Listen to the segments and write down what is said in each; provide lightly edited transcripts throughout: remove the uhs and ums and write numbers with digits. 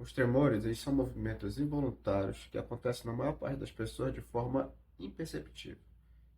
Os tremores, eles são movimentos involuntários que acontecem na maior parte das pessoas de forma imperceptível.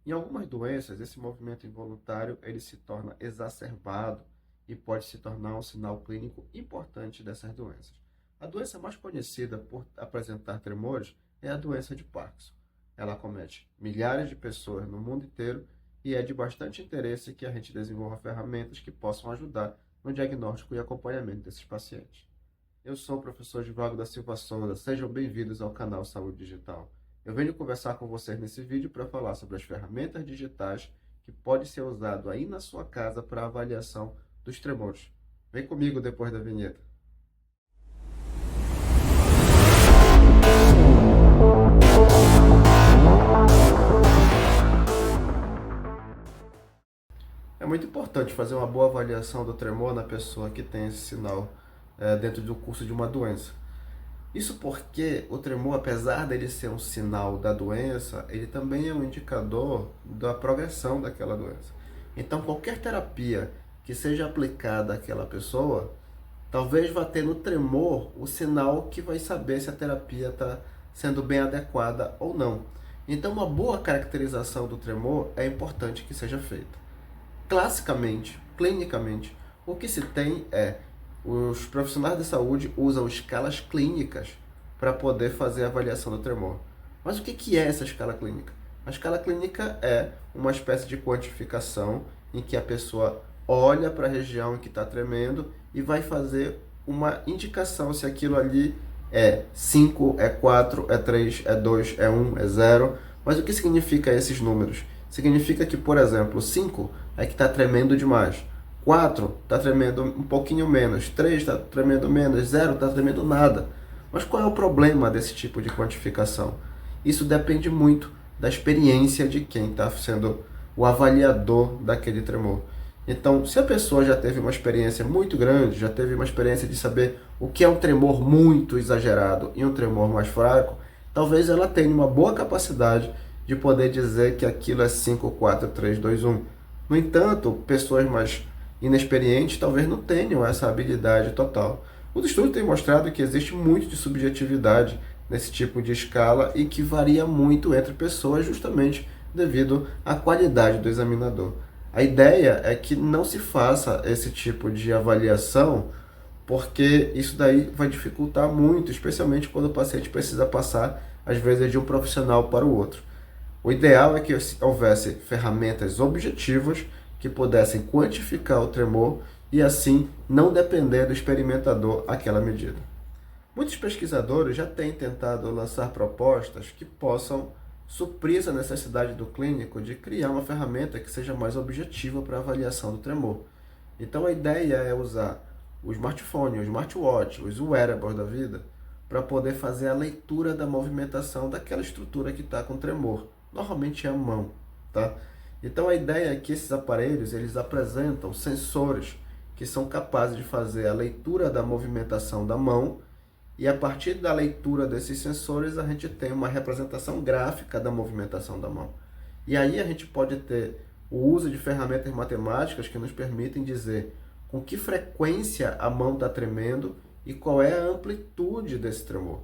Em algumas doenças, esse movimento involuntário ele se torna exacerbado e pode se tornar um sinal clínico importante dessas doenças. A doença mais conhecida por apresentar tremores é a doença de Parkinson. Ela acomete milhares de pessoas no mundo inteiro e é de bastante interesse que a gente desenvolva ferramentas que possam ajudar no diagnóstico e acompanhamento desses pacientes. Eu sou o professor Givago da Silva Souza. Sejam bem-vindos ao canal Saúde Digital. Eu venho conversar com vocês nesse vídeo para falar sobre as ferramentas digitais que podem ser usadas aí na sua casa para avaliação dos tremores. Vem comigo depois da vinheta. É muito importante fazer uma boa avaliação do tremor na pessoa que tem esse sinal dentro do curso de uma doença. Isso porque o tremor, apesar dele ser um sinal da doença, ele também é um indicador da progressão daquela doença. Então, qualquer terapia que seja aplicada àquela pessoa, talvez vá ter no tremor o sinal que vai saber se a terapia está sendo bem adequada ou não. Então, uma boa caracterização do tremor é importante que seja feita. Classicamente, clinicamente, o que se tem é os profissionais de saúde usam escalas clínicas para poder fazer a avaliação do tremor. Mas o que é essa escala clínica? A escala clínica é uma espécie de quantificação em que a pessoa olha para a região em que está tremendo e vai fazer uma indicação se aquilo ali é 5, é 4, é 3, é 2, é 1, é 0. Mas o que significa esses números? Significa que, por exemplo, 5 é que está tremendo demais. 4 está tremendo um pouquinho menos, 3 está tremendo menos, 0 está tremendo nada. Mas qual é o problema desse tipo de quantificação? Isso depende muito da experiência de quem está sendo o avaliador daquele tremor. Então, se a pessoa já teve uma experiência muito grande, já teve uma experiência de saber o que é um tremor muito exagerado e um tremor mais fraco, talvez ela tenha uma boa capacidade de poder dizer que aquilo é 5, 4, 3, 2, 1. No entanto, pessoas mais inexperientes talvez não tenham essa habilidade total. Os estudos têm mostrado que existe muito de subjetividade nesse tipo de escala e que varia muito entre pessoas justamente devido à qualidade do examinador. A ideia é que não se faça esse tipo de avaliação porque isso daí vai dificultar muito, especialmente quando o paciente precisa passar, às vezes, de um profissional para o outro. O ideal é que houvesse ferramentas objetivas que pudessem quantificar o tremor e assim não depender do experimentador aquela medida. Muitos pesquisadores já têm tentado lançar propostas que possam suprir essa necessidade do clínico de criar uma ferramenta que seja mais objetiva para a avaliação do tremor. Então a ideia é usar o smartphone, o smartwatch, os wearables da vida para poder fazer a leitura da movimentação daquela estrutura que está com tremor. Normalmente é a mão, tá? Então a ideia é que esses aparelhos eles apresentam sensores que são capazes de fazer a leitura da movimentação da mão e a partir da leitura desses sensores a gente tem uma representação gráfica da movimentação da mão. E aí a gente pode ter o uso de ferramentas matemáticas que nos permitem dizer com que frequência a mão está tremendo e qual é a amplitude desse tremor.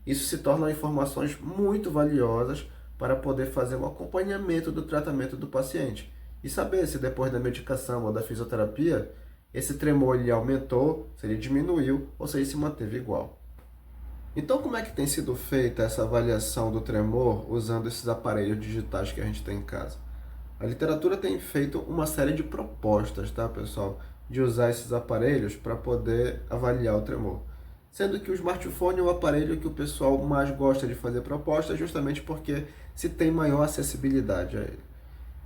Isso se torna informações muito valiosas para poder fazer um acompanhamento do tratamento do paciente e saber se depois da medicação ou da fisioterapia esse tremor ele aumentou, se ele diminuiu ou se ele se manteve igual. Então, como é que tem sido feita essa avaliação do tremor usando esses aparelhos digitais que a gente tem em casa? A literatura tem feito uma série de propostas, tá, pessoal, de usar esses aparelhos para poder avaliar o tremor. Sendo que o smartphone é o aparelho que o pessoal mais gosta de fazer propostas, justamente porque se tem maior acessibilidade a ele.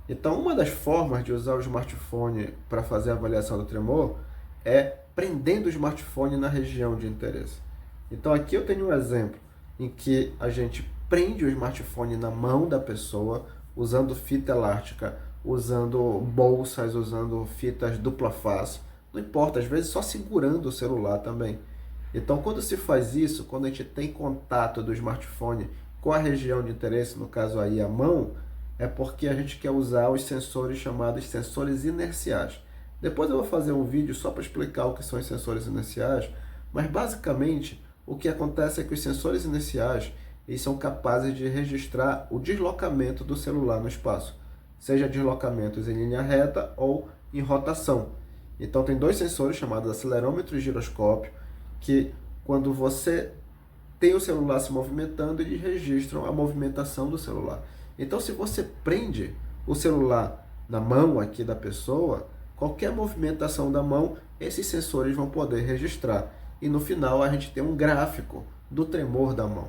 Então, uma das formas de usar o smartphone para fazer a avaliação do tremor é prendendo o smartphone na região de interesse. Então, aqui eu tenho um exemplo em que a gente prende o smartphone na mão da pessoa, usando fita elástica, usando bolsas, usando fitas dupla face. Não importa, às vezes só segurando o celular também. Então, quando se faz isso, quando a gente tem contato do smartphone com a região de interesse, no caso aí a mão, é porque a gente quer usar os sensores chamados sensores inerciais. Depois eu vou fazer um vídeo só para explicar o que são os sensores inerciais, mas basicamente o que acontece é que os sensores iniciais eles são capazes de registrar o deslocamento do celular no espaço, seja deslocamentos em linha reta ou em rotação. Então tem dois sensores chamados acelerômetro e giroscópio, que quando você tem o celular se movimentando, eles registram a movimentação do celular. Então se você prende o celular na mão aqui da pessoa, qualquer movimentação da mão, esses sensores vão poder registrar. E no final a gente tem um gráfico do tremor da mão.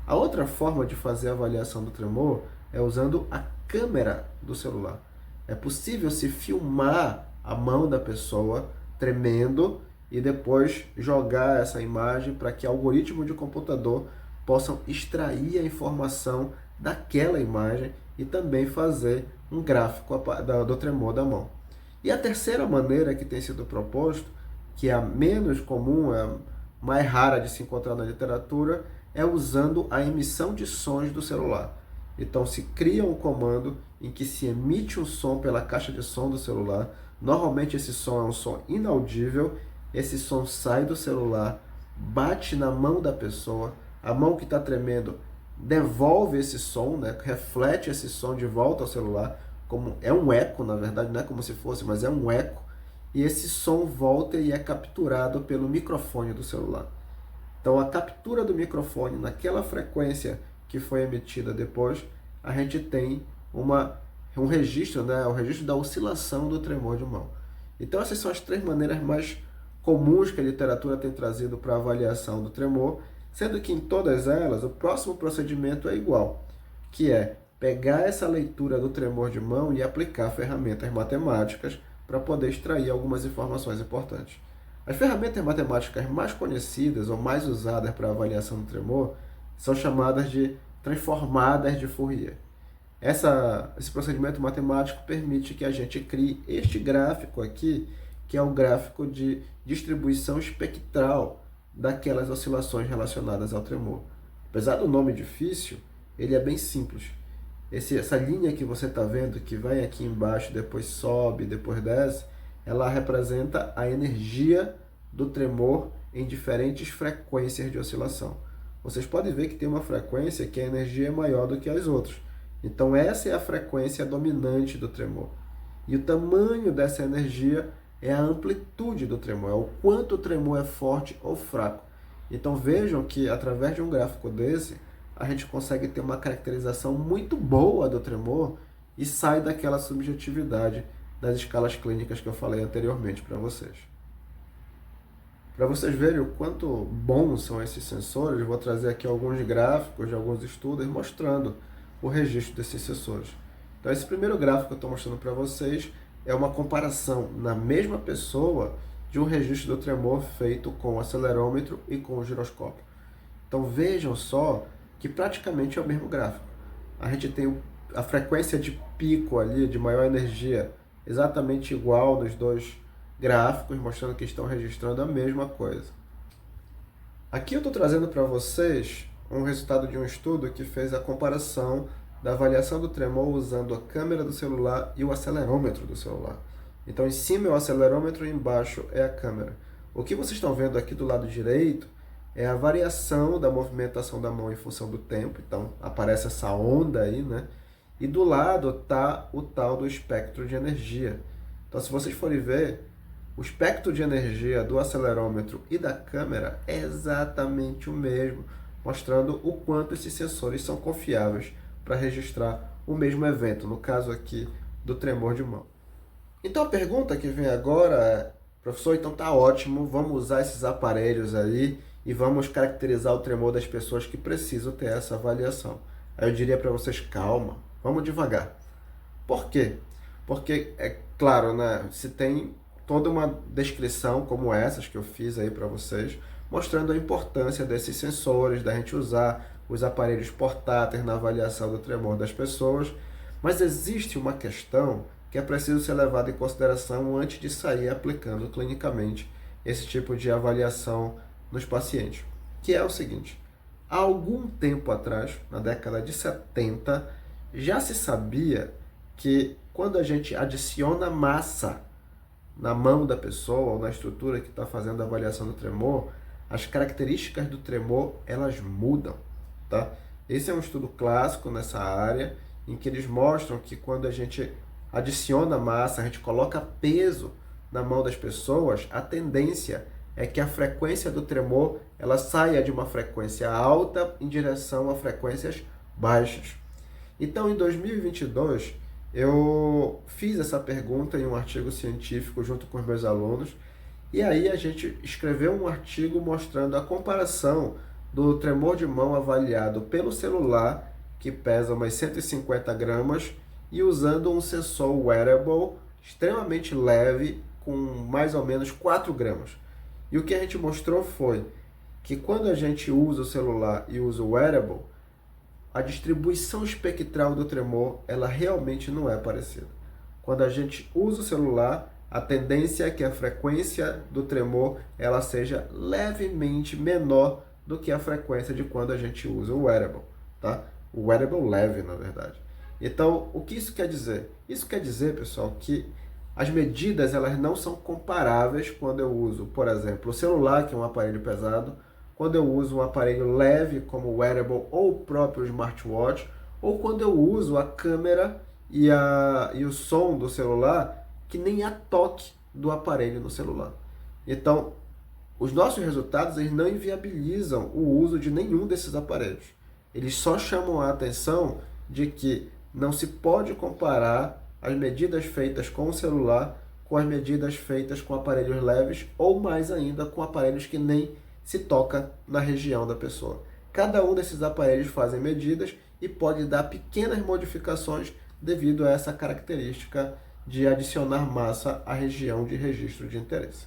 A outra forma de fazer a avaliação do tremor é usando a câmera do celular. É possível se filmar a mão da pessoa tremendo e depois jogar essa imagem para que algoritmos de computador possam extrair a informação daquela imagem e também fazer um gráfico do tremor da mão. E a terceira maneira que tem sido proposto, que é a menos comum, é a mais rara de se encontrar na literatura, é usando a emissão de sons do celular. Então se cria um comando em que se emite um som pela caixa de som do celular. Normalmente esse som é um som inaudível. Esse som sai do celular, bate na mão da pessoa, a mão que está tremendo devolve esse som, né? Reflete esse som de volta ao celular, como é um eco, na verdade, não é como se fosse, mas é um eco, e esse som volta e é capturado pelo microfone do celular. Então a captura do microfone naquela frequência que foi emitida depois, a gente tem um registro, né? O registro da oscilação do tremor de mão. Então essas são as três maneiras mais comuns que a literatura tem trazido para a avaliação do tremor, sendo que em todas elas o próximo procedimento é igual, que é pegar essa leitura do tremor de mão e aplicar ferramentas matemáticas para poder extrair algumas informações importantes. As ferramentas matemáticas mais conhecidas ou mais usadas para a avaliação do tremor são chamadas de transformadas de Fourier. Esse procedimento matemático permite que a gente crie este gráfico aqui, que é o gráfico de distribuição espectral daquelas oscilações relacionadas ao tremor. Apesar do nome difícil, ele é bem simples. Essa linha que você está vendo, que vai aqui embaixo, depois sobe, depois desce, ela representa a energia do tremor em diferentes frequências de oscilação. Vocês podem ver que tem uma frequência que a energia é maior do que as outras. Então essa é a frequência dominante do tremor. E o tamanho dessa energia é a amplitude do tremor, é o quanto o tremor é forte ou fraco. Então vejam que através de um gráfico desse, a gente consegue ter uma caracterização muito boa do tremor e sai daquela subjetividade das escalas clínicas que eu falei anteriormente para vocês. Para vocês verem o quanto bons são esses sensores, eu vou trazer aqui alguns gráficos de alguns estudos mostrando o registro desses sensores. Então esse primeiro gráfico que eu estou mostrando para vocês é uma comparação na mesma pessoa de um registro do tremor feito com o acelerômetro e com o giroscópio. Então vejam só que praticamente é o mesmo gráfico. A gente tem a frequência de pico ali, de maior energia, exatamente igual nos dois gráficos, mostrando que estão registrando a mesma coisa. Aqui eu estou trazendo para vocês um resultado de um estudo que fez a comparação da avaliação do tremor usando a câmera do celular e o acelerômetro do celular. Então em cima é o acelerômetro e embaixo é a câmera. O que vocês estão vendo aqui do lado direito é a variação da movimentação da mão em função do tempo. Então aparece essa onda aí, né? E do lado está o tal do espectro de energia. Então se vocês forem ver, o espectro de energia do acelerômetro e da câmera é exatamente o mesmo, mostrando o quanto esses sensores são confiáveis para registrar o mesmo evento, no caso aqui do tremor de mão. Então a pergunta que vem agora é, professor, então tá ótimo, vamos usar esses aparelhos aí e vamos caracterizar o tremor das pessoas que precisam ter essa avaliação. Aí eu diria para vocês, calma, vamos devagar. Por quê? Porque, é claro, né, se tem toda uma descrição como essas que eu fiz aí para vocês, mostrando a importância desses sensores, da gente usar os aparelhos portáteis na avaliação do tremor das pessoas, mas existe uma questão que é preciso ser levada em consideração antes de sair aplicando clinicamente esse tipo de avaliação nos pacientes, que é o seguinte: há algum tempo atrás, na década de 70, já se sabia que quando a gente adiciona massa na mão da pessoa ou na estrutura que está fazendo a avaliação do tremor, as características do tremor, elas mudam, tá? Esse é um estudo clássico nessa área, em que eles mostram que quando a gente adiciona massa, a gente coloca peso na mão das pessoas, a tendência é que a frequência do tremor ela saia de uma frequência alta em direção a frequências baixas. Então, em 2022, eu fiz essa pergunta em um artigo científico junto com os meus alunos, e aí a gente escreveu um artigo mostrando a comparação do tremor de mão avaliado pelo celular, que pesa umas 150 gramas, e usando um sensor wearable extremamente leve, com mais ou menos 4 gramas. E o que a gente mostrou foi que quando a gente usa o celular e usa o wearable, a distribuição espectral do tremor, ela realmente não é parecida. Quando a gente usa o celular, a tendência é que a frequência do tremor ela seja levemente menor do que a frequência de quando a gente usa o wearable, tá? O wearable leve, na verdade. Então, o que isso quer dizer? Isso quer dizer, pessoal, que as medidas elas não são comparáveis quando eu uso, por exemplo, o celular, que é um aparelho pesado, quando eu uso um aparelho leve como o wearable ou o próprio smartwatch, ou quando eu uso a câmera e o som do celular, que nem há toque do aparelho no celular. Então, os nossos resultados eles não inviabilizam o uso de nenhum desses aparelhos. Eles só chamam a atenção de que não se pode comparar as medidas feitas com o celular com as medidas feitas com aparelhos leves ou mais ainda com aparelhos que nem se toca na região da pessoa. Cada um desses aparelhos fazem medidas e pode dar pequenas modificações devido a essa característica de adicionar massa à região de registro de interesse.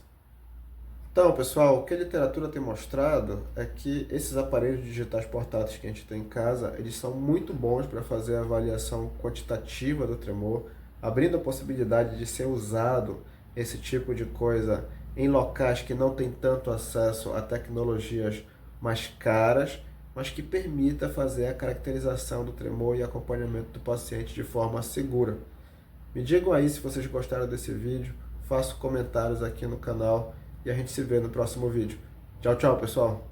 Então, pessoal, o que a literatura tem mostrado é que esses aparelhos digitais portáteis que a gente tem em casa, eles são muito bons para fazer a avaliação quantitativa do tremor, abrindo a possibilidade de ser usado esse tipo de coisa em locais que não têm tanto acesso a tecnologias mais caras, mas que permita fazer a caracterização do tremor e acompanhamento do paciente de forma segura. Me digam aí se vocês gostaram desse vídeo, façam comentários aqui no canal e a gente se vê no próximo vídeo. Tchau, tchau, pessoal!